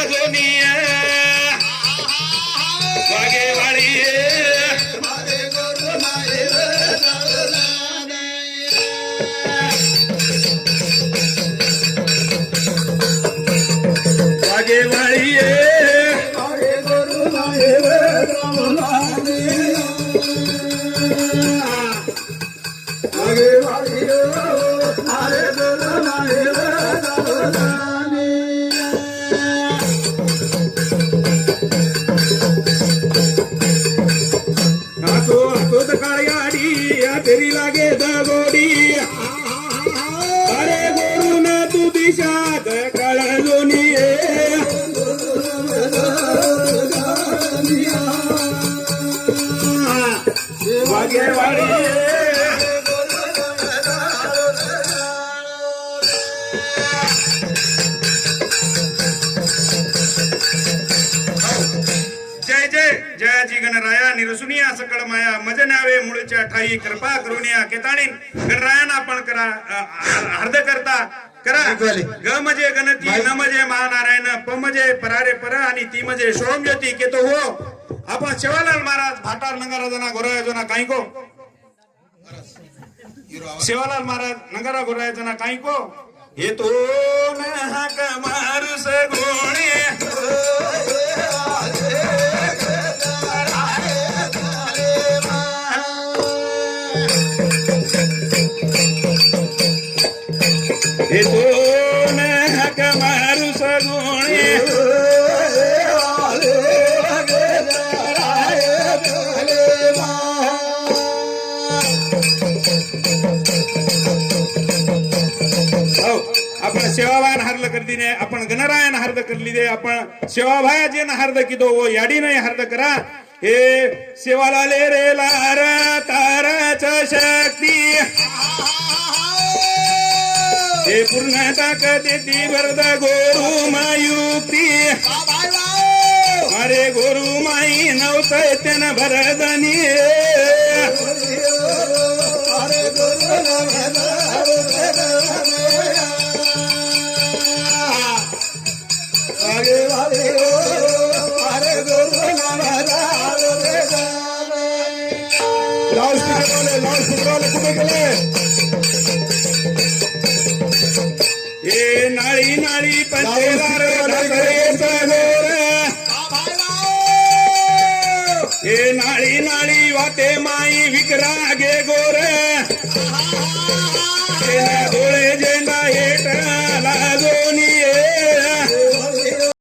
जोनिया वागे वाली वागे वाली तेरी लागे दगोडी अरे गुरु न तू दिशात कळलोनी वागेवाडी जय जय जयाजी गणराया निरसुनिया सकळ माया मज न्यावे मूळच्या ठाई कृपा करुनिया केताणी गणरायान आपण करा अर्ध करता करा ग म्हणजे गणती न म्हणजे महानारायण प म्हणजे परारे पर आणि ती म्हणजे सोम ज्योती केतो हो आपण सेवालाल महाराज भाटार नंगारा जना गोराया जना काही को सेवालाल महाराज नंगारा गोराया जना काही को हे तो न हाक मारुस गोणे हे दोन हक मारू सगुणे आपण सेवाभान हार्द करली दे आपण गणरायन हार्द करली दे आपण सेवाभायाचे न हार्द किदो वो याडी नाही हार्द करा हे सेवालाले रे लार ताराच शक्ती हे पूर्ण ताकद ती वरद गोरू मायुक्ती अरे गोरू माई नवचैत्यन भरदनी लाऊड कुठे गेले हे नाळी नाळी पंचेदार गोर हे नाळी नाळी वाटे माई विकरा गे गोर डोळे झेंडा हेट